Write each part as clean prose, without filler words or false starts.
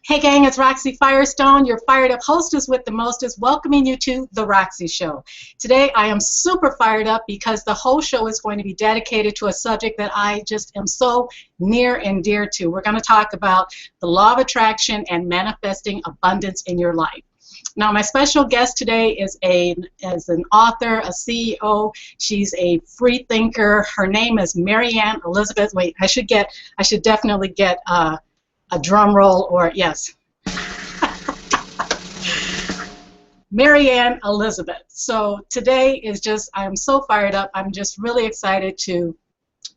Hey gang, it's Roxy Firestone, your fired up hostess with the mostest, welcoming you to The Roxy Show. Today I am super fired up because the whole show is going to be dedicated to a subject that I just am so near and dear to. We're going to talk about the law of attraction and manifesting abundance in your life. Now, my special guest today is an author, a CEO. She's a free thinker. Her name is Marianne Elizabeth. Wait, I should definitely get a drum roll, or yes. Marianne Elizabeth. So today is just, I'm so fired up. I'm just really excited to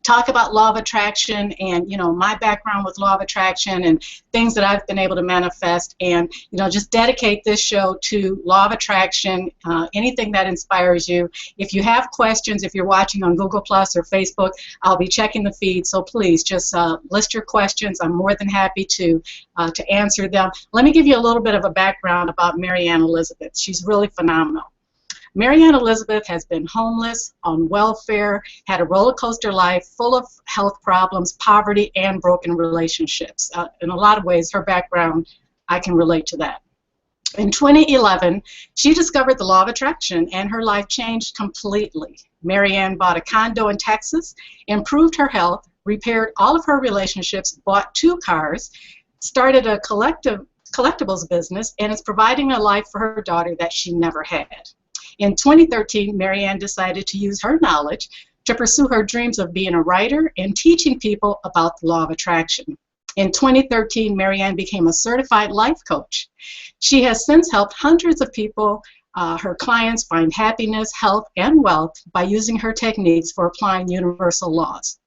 talk about law of attraction and, my background with law of attraction and things that I've been able to manifest, and, just dedicate this show to law of attraction, anything that inspires you. If you have questions, if you're watching on Google Plus or Facebook, I'll be checking the feed, so please just list your questions. I'm more than happy to answer them. Let me give you a little bit of a background about Marianne Elizabeth. She's really phenomenal. Marianne Elizabeth has been homeless, on welfare, had a roller coaster life full of health problems, poverty, and broken relationships. In a lot of ways, her background, I can relate to that. In 2011, she discovered the law of attraction, and her life changed completely. Marianne bought a condo in Texas, improved her health, repaired all of her relationships, bought 2 cars, started a collectibles business, and is providing a life for her daughter that she never had. In 2013, Marianne decided to use her knowledge to pursue her dreams of being a writer and teaching people about the law of attraction. In 2013, Marianne became a certified life coach. She has since helped hundreds of people, her clients, find happiness, health, and wealth by using her techniques for applying universal laws.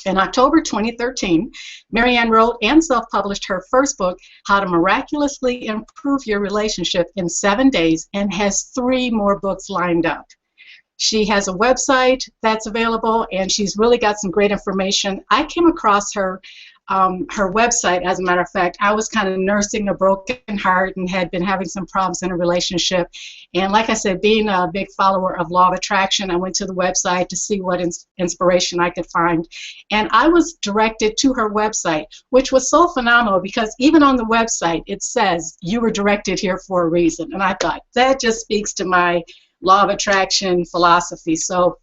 In October 2013, Marianne wrote and self-published her first book, How to Miraculously Improve Your Relationship in 7 Days, and has 3 more books lined up. She has a website that's available, and she's really got some great information. I came across her website, as a matter of fact. I was kind of nursing a broken heart and had been having some problems in a relationship. And like I said, being a big follower of law of attraction, I went to the website to see what inspiration I could find. And I was directed to her website, which was so phenomenal because even on the website, it says you were directed here for a reason. And I thought, that just speaks to my law of attraction philosophy. So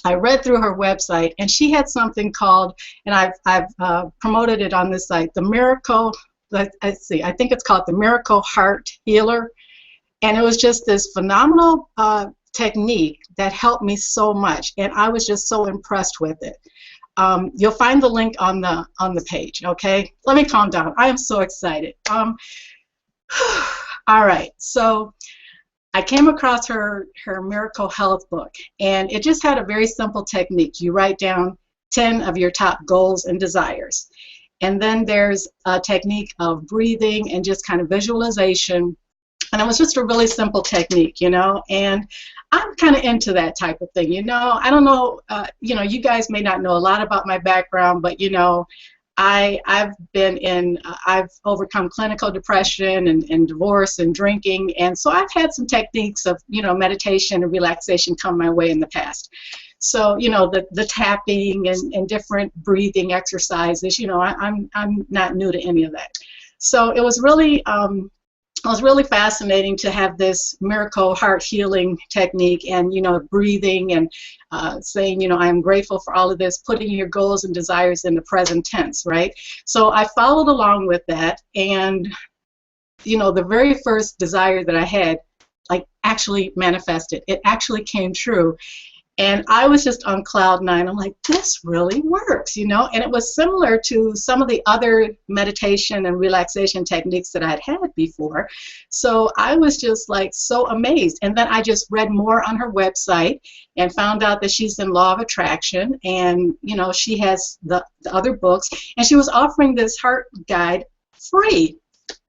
I read through her website, and she had something called, and I've promoted it on this site, the Miracle, I think it's called the Miracle Heart Healer. And it was just this phenomenal technique that helped me so much, and I was just so impressed with it. You'll find the link on the page, okay? Let me calm down. I am so excited. All right, so I came across her Miracle Health book, and it just had a very simple technique. You write down 10 of your top goals and desires. And then there's a technique of breathing and just kind of visualization. And it was just a really simple technique, and I'm kind of into that type of thing, I don't know, you guys may not know a lot about my background, but, I've overcome clinical depression and divorce and drinking, and so I've had some techniques of, meditation and relaxation come my way in the past. So, the tapping and different breathing exercises, I'm not new to any of that. So it was really fascinating to have this miracle heart healing technique and, breathing and saying, I am grateful for all of this, putting your goals and desires in the present tense, right? So I followed along with that, and, the very first desire that I had, actually manifested. It actually came true. And I was just on cloud 9. I'm like, this really works, And it was similar to some of the other meditation and relaxation techniques that I'd had before. So I was just so amazed. And then I just read more on her website and found out that she's in law of attraction, and, she has the other books, and she was offering this heart guide free.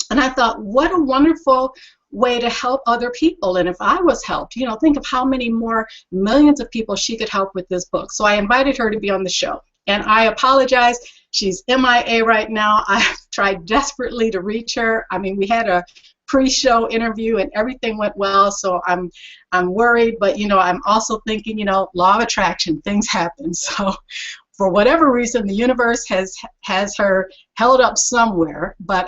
And I thought, what a wonderful way to help other people. And if I was helped, think of how many more millions of people she could help with this book. So I invited her to be on the show. And I apologize. She's MIA right now. I've tried desperately to reach her. I mean, we had a pre-show interview and everything went well, so I'm worried, but I'm also thinking, law of attraction, things happen. So for whatever reason, the universe has her held up somewhere, but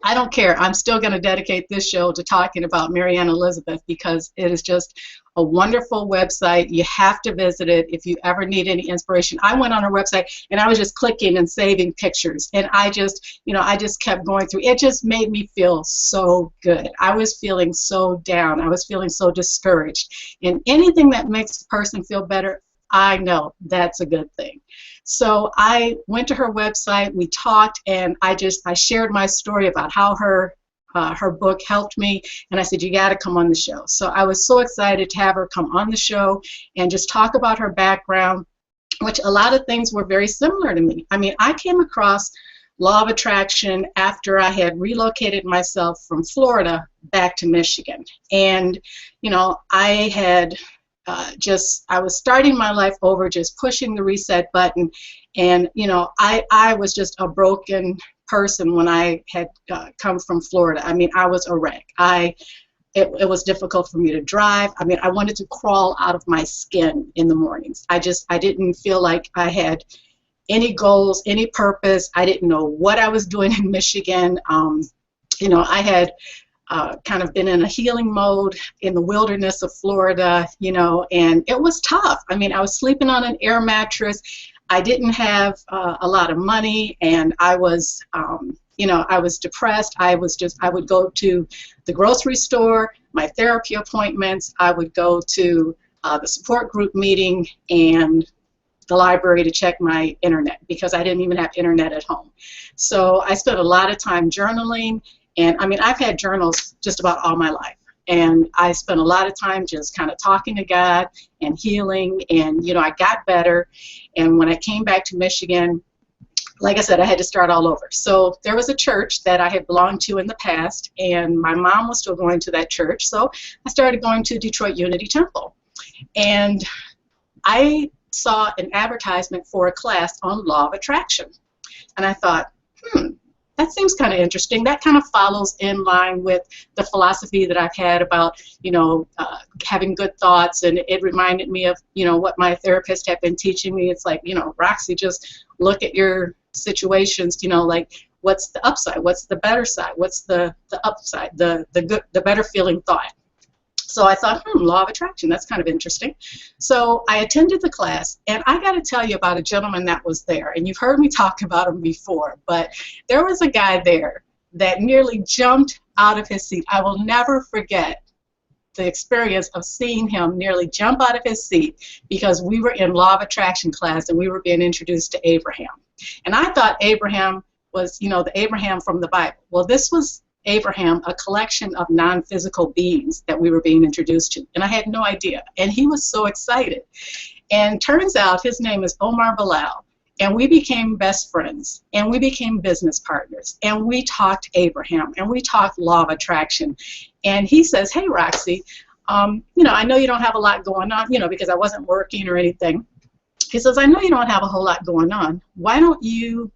I don't care. I'm still going to dedicate this show to talking about Marianne Elizabeth because it is just a wonderful website. You have to visit it if you ever need any inspiration. I went on her website and I was just clicking and saving pictures, and I just, I just kept going through. It just made me feel so good. I was feeling so down. I was feeling so discouraged. And anything that makes a person feel better, I know that's a good thing. So I went to her website, we talked, and I shared my story about how her book helped me, and I said, you got to come on the show. So I was so excited to have her come on the show and just talk about her background, which a lot of things were very similar to me. I mean, I came across Law of Attraction after I had relocated myself from Florida back to Michigan. And, I had I was starting my life over, just pushing the reset button, and I was just a broken person when I had come from Florida. I mean, I was a wreck. It was difficult for me to drive. I mean, I wanted to crawl out of my skin in the mornings. I didn't feel like I had any goals, any purpose. I didn't know what I was doing in Michigan. I had kind of been in a healing mode in the wilderness of Florida, and it was tough. I mean, I was sleeping on an air mattress. I didn't have a lot of money, and I was, I was depressed. I would go to the grocery store, my therapy appointments. I would go to the support group meeting and the library to check my internet because I didn't even have internet at home. So I spent a lot of time journaling. And I mean, I've had journals just about all my life. And I spent a lot of time just kind of talking to God and healing. And, I got better. And when I came back to Michigan, like I said, I had to start all over. So there was a church that I had belonged to in the past, and my mom was still going to that church. So I started going to Detroit Unity Temple. And I saw an advertisement for a class on Law of Attraction. And I thought, that seems kind of interesting. That kind of follows in line with the philosophy that I've had about, having good thoughts, and it reminded me of, what my therapist had been teaching me. It's like, Roxy, just look at your situations, like what's the upside, what's the better side, what's the upside, the good, the better feeling thought. So I thought, Law of Attraction, that's kind of interesting. So I attended the class, and I got to tell you about a gentleman that was there. And you've heard me talk about him before, but there was a guy there that nearly jumped out of his seat. I will never forget the experience of seeing him nearly jump out of his seat because we were in Law of Attraction class, and we were being introduced to Abraham. And I thought Abraham was, the Abraham from the Bible. Well, this was Abraham, a collection of non-physical beings that we were being introduced to, and I had no idea, and he was so excited. And turns out his name is Omar Bilal, and we became best friends, and we became business partners, and we talked Abraham, and we talked Law of Attraction. And he says, hey Roxy, I know you don't have a lot going on, because I wasn't working or anything. He says, I know you don't have a whole lot going on. Why don't you,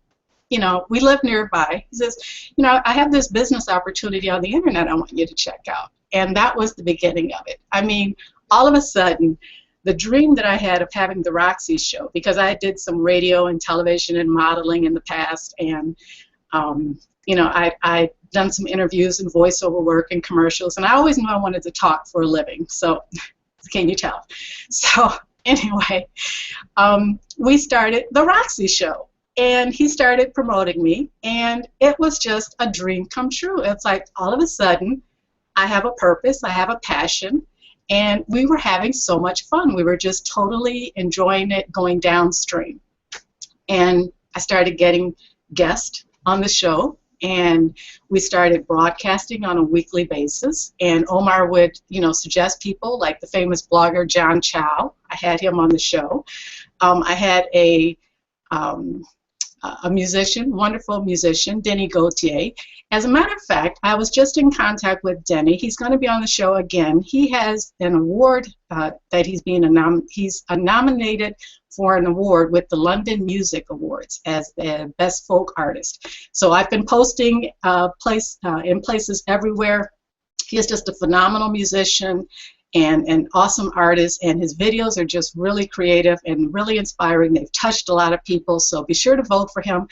we live nearby. He says, I have this business opportunity on the internet I want you to check out. And that was the beginning of it. I mean, all of a sudden, the dream that I had of having the Roxy show, because I did some radio and television and modeling in the past, and, I'd done some interviews and voiceover work and commercials, and I always knew I wanted to talk for a living. So, can you tell? So, anyway, we started the Roxy show. And he started promoting me, and it was just a dream come true. It's like all of a sudden, I have a purpose, I have a passion, and we were having so much fun. We were just totally enjoying it, going downstream. And I started getting guests on the show, and we started broadcasting on a weekly basis. And Omar would, suggest people like the famous blogger John Chow. I had him on the show. I had a musician, wonderful musician, Denny Gautier. As a matter of fact, I was just in contact with Denny. He's going to be on the show again. He has an award that he's nominated for an award with the London Music Awards as the best folk artist. So I've been posting in places everywhere. He is just a phenomenal musician and an awesome artist, and his videos are just really creative and really inspiring. They've touched a lot of people, so be sure to vote for him.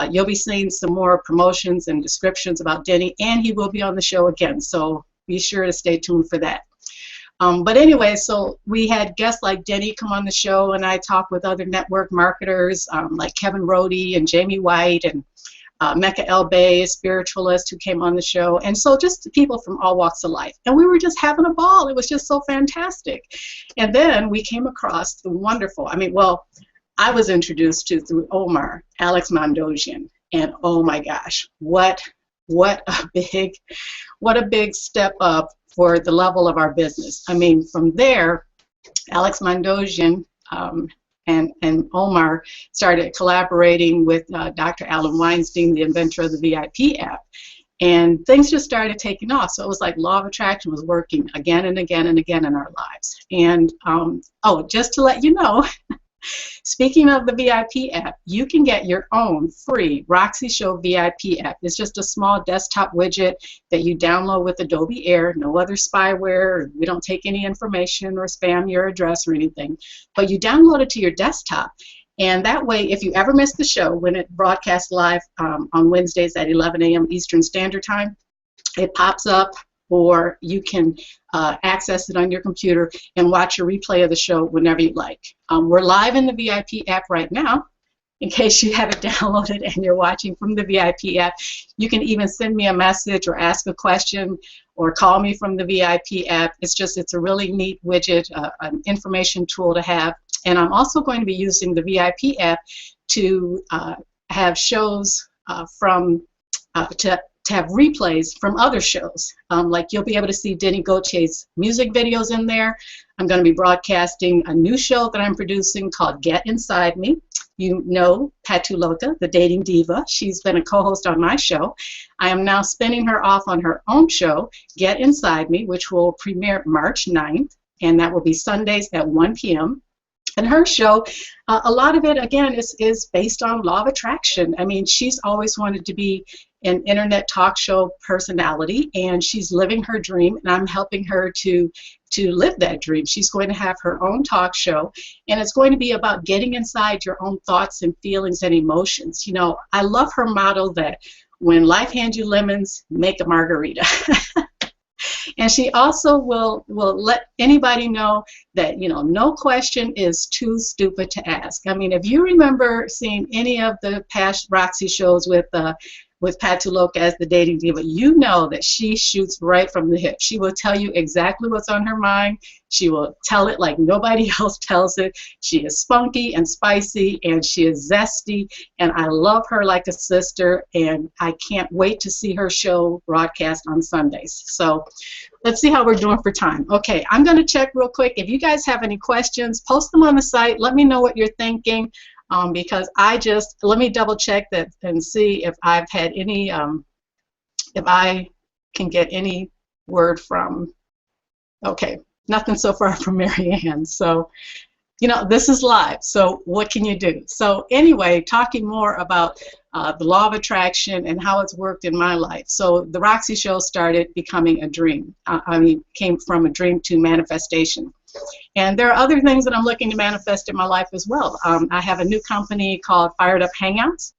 you'll be seeing some more promotions and descriptions about Denny, and he will be on the show again, so be sure to stay tuned for that. But anyway, so we had guests like Denny come on the show, and I talked with other network marketers like Kevin Rohde and Jamie White and Mecca El Bay, a spiritualist who came on the show, and so just people from all walks of life. And we were just having a ball. It was just so fantastic. And then we came across the wonderful, well, I was introduced to through Omar, Alex Mondosian, and oh my gosh, what a big step up for the level of our business. From there, Alex Mondosian and Omar started collaborating with Dr. Alan Weinstein, the inventor of the VIP app, and things just started taking off. So it was like law of attraction was working again and again and again in our lives. And just to let you know, speaking of the VIP app, you can get your own free Roxy Show VIP app. It's just a small desktop widget that you download with Adobe Air, no other spyware. We don't take any information or spam your address or anything. But you download it to your desktop. And that way, if you ever miss the show when it broadcasts live on Wednesdays at 11 a.m. Eastern Standard Time, it pops up, or you can access it on your computer and watch a replay of the show whenever you like. We're live in the VIP app right now. In case you haven't downloaded and you're watching from the VIP app, you can even send me a message or ask a question or call me from the VIP app. It's a really neat widget, an information tool to have. And I'm also going to be using the VIP app to have shows to have replays from other shows. Like you'll be able to see Denny Gautier's music videos in there. I'm going to be broadcasting a new show that I'm producing called Get Inside Me. You know Patu Loca, the dating diva. She's been a co-host on my show. I am now spinning her off on her own show, Get Inside Me, which will premiere March 9th, and that will be Sundays at 1 p.m. And her show, a lot of it, again, is based on law of attraction. She's always wanted to be an internet talk show personality, and she's living her dream, and I'm helping her to live that dream. She's going to have her own talk show, and it's going to be about getting inside your own thoughts and feelings and emotions. I love her motto that when life hands you lemons, make a margarita. And she also will let anybody know that, no question is too stupid to ask. If you remember seeing any of the past Roxy shows with Patu Loca as the dating diva, you know that she shoots right from the hip. She will tell you exactly what's on her mind. She will tell it like nobody else tells it. She is spunky and spicy, and she is zesty, and I love her like a sister, and I can't wait to see her show broadcast on Sundays. So let's see how we're doing for time. Okay, I'm going to check real quick. If you guys have any questions, post them on the site. Let me know what you're thinking. Because let me double check that and see if I've had any, if I can get any word from, okay, nothing so far from Mary Ann. So, this is live, so what can you do? So anyway, talking more about the law of attraction and how it's worked in my life. So the Roxy Show started becoming a dream. Came from a dream to manifestation. And there are other things that I'm looking to manifest in my life as well. I have a new company called Fired Up Hangouts,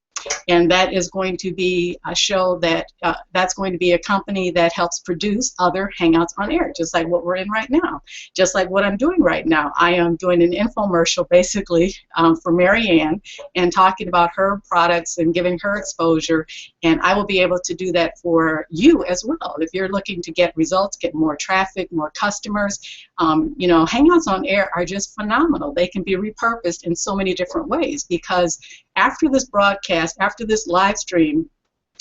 and that is going to be a show that's going to be a company that helps produce other Hangouts on air, just like what we're in right now, just like what I'm doing right now. I am doing an infomercial basically for Mary Ann and talking about her products and giving her exposure, and I will be able to do that for you as well. If you're looking to get results, get more traffic, more customers, Hangouts on air are just phenomenal. They can be repurposed in so many different ways, because after this broadcast, after this live stream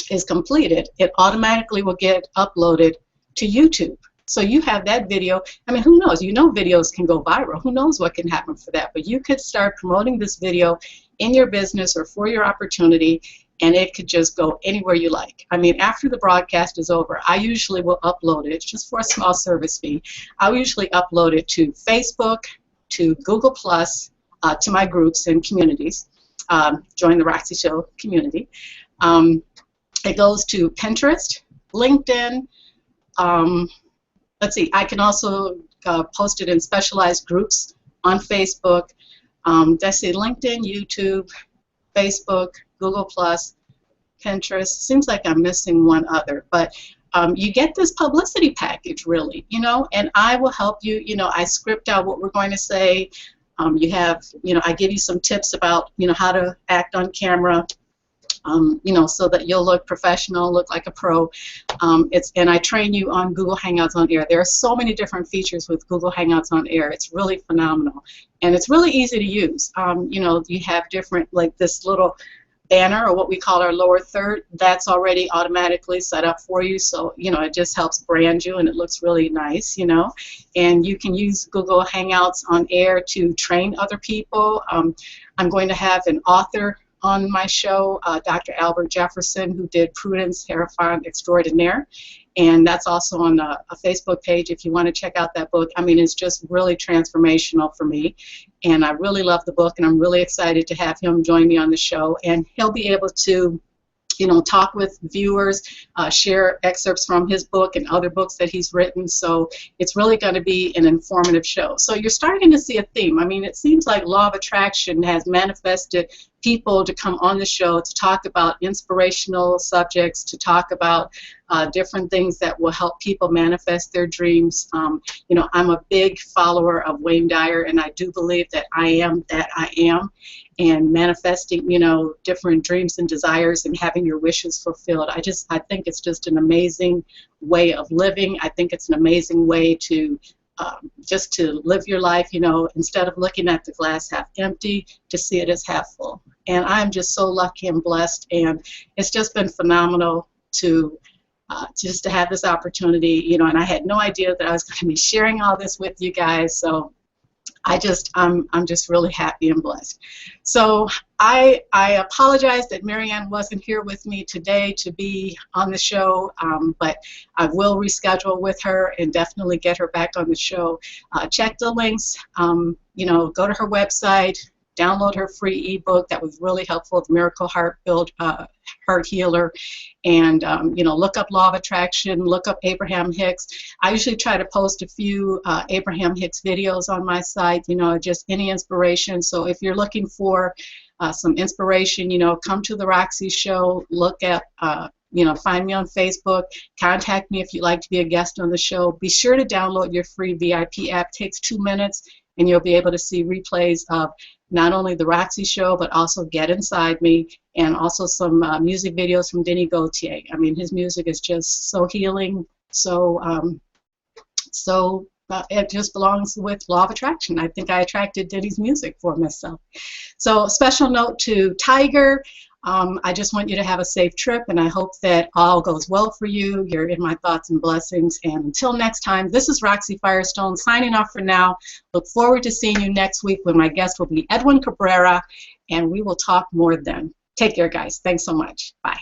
is completed, it automatically will get uploaded to YouTube. So you have that video. Who knows? Videos can go viral. Who knows what can happen for that? But you could start promoting this video in your business or for your opportunity, and it could just go anywhere you like. After the broadcast is over, I usually will upload it just for a small service fee. I'll usually upload it to Facebook, to Google+, to my groups and communities. Join the Roxy Show community. It goes to Pinterest, LinkedIn. Let's see, I can also post it in specialized groups on Facebook. Let's see, LinkedIn, YouTube, Facebook, Google Plus, Pinterest. Seems like I'm missing one other, but you get this publicity package, really, you know, and I will help you. You know, I script out what we're going to say. You have, you know, I give you some tips about, you know, how to act on camera. You know, so that you'll look professional, look like a pro. And I train you on Google Hangouts on Air. There are so many different features with Google Hangouts on Air. It's really phenomenal, and it's really easy to use. You know, you have different, like this little banner, or what we call our lower third, that's already automatically set up for you, so you know, it just helps brand you and it looks really nice, you know. And you can use Google Hangouts on Air to train other people. I'm going to have an author on my show, Dr. Albert Jefferson, who did Prudence Hierophant Extraordinaire, and that's also on a Facebook page if you want to check out that book. I mean, it's just really transformational for me, and I really love the book, and I'm really excited to have him join me on the show, and he'll be able to, you know, talk with viewers, share excerpts from his book and other books that he's written. So it's really going to be an informative show. So you're starting to see a theme. I mean, it seems like Law of Attraction has manifested people to come on the show to talk about inspirational subjects, to talk about different things that will help people manifest their dreams. You know, I'm a big follower of Wayne Dyer, and I do believe that I am that I am, and manifesting, you know, different dreams and desires and having your wishes fulfilled. I think it's just an amazing way of living. I think it's an amazing way to just to live your life, you know, instead of looking at the glass half empty, to see it as half full. And I'm just so lucky and blessed, and it's just been phenomenal to just to have this opportunity, you know, and I had no idea that I was going to be sharing all this with you guys, so I'm just really happy and blessed. So I apologize that Marianne wasn't here with me today to be on the show, but I will reschedule with her and definitely get her back on the show. Check the links, you know, go to her website, download her free ebook that was really helpful, The Miracle Heart Heart Healer, and you know, look up Law of Attraction, look up Abraham Hicks. I usually try to post a few Abraham Hicks videos on my site, you know, just any inspiration. So if you're looking for some inspiration, you know, come to the Roxy show, look at you know, find me on Facebook, contact me if you'd like to be a guest on the show. Be sure to download your free VIP app. It takes 2 minutes, and you'll be able to see replays of not only the Roxy show, but also Get Inside Me, and also some music videos from Denny Gautier. I mean, his music is just so healing, so it just belongs with Law of Attraction. I think I attracted Denny's music for myself. So special note to Tiger. I just want you to have a safe trip, and I hope that all goes well for you. You're in my thoughts and blessings. And until next time, this is Roxy Firestone signing off for now. Look forward to seeing you next week when my guest will be Edwin Cabrera, and we will talk more then. Take care, guys. Thanks so much. Bye.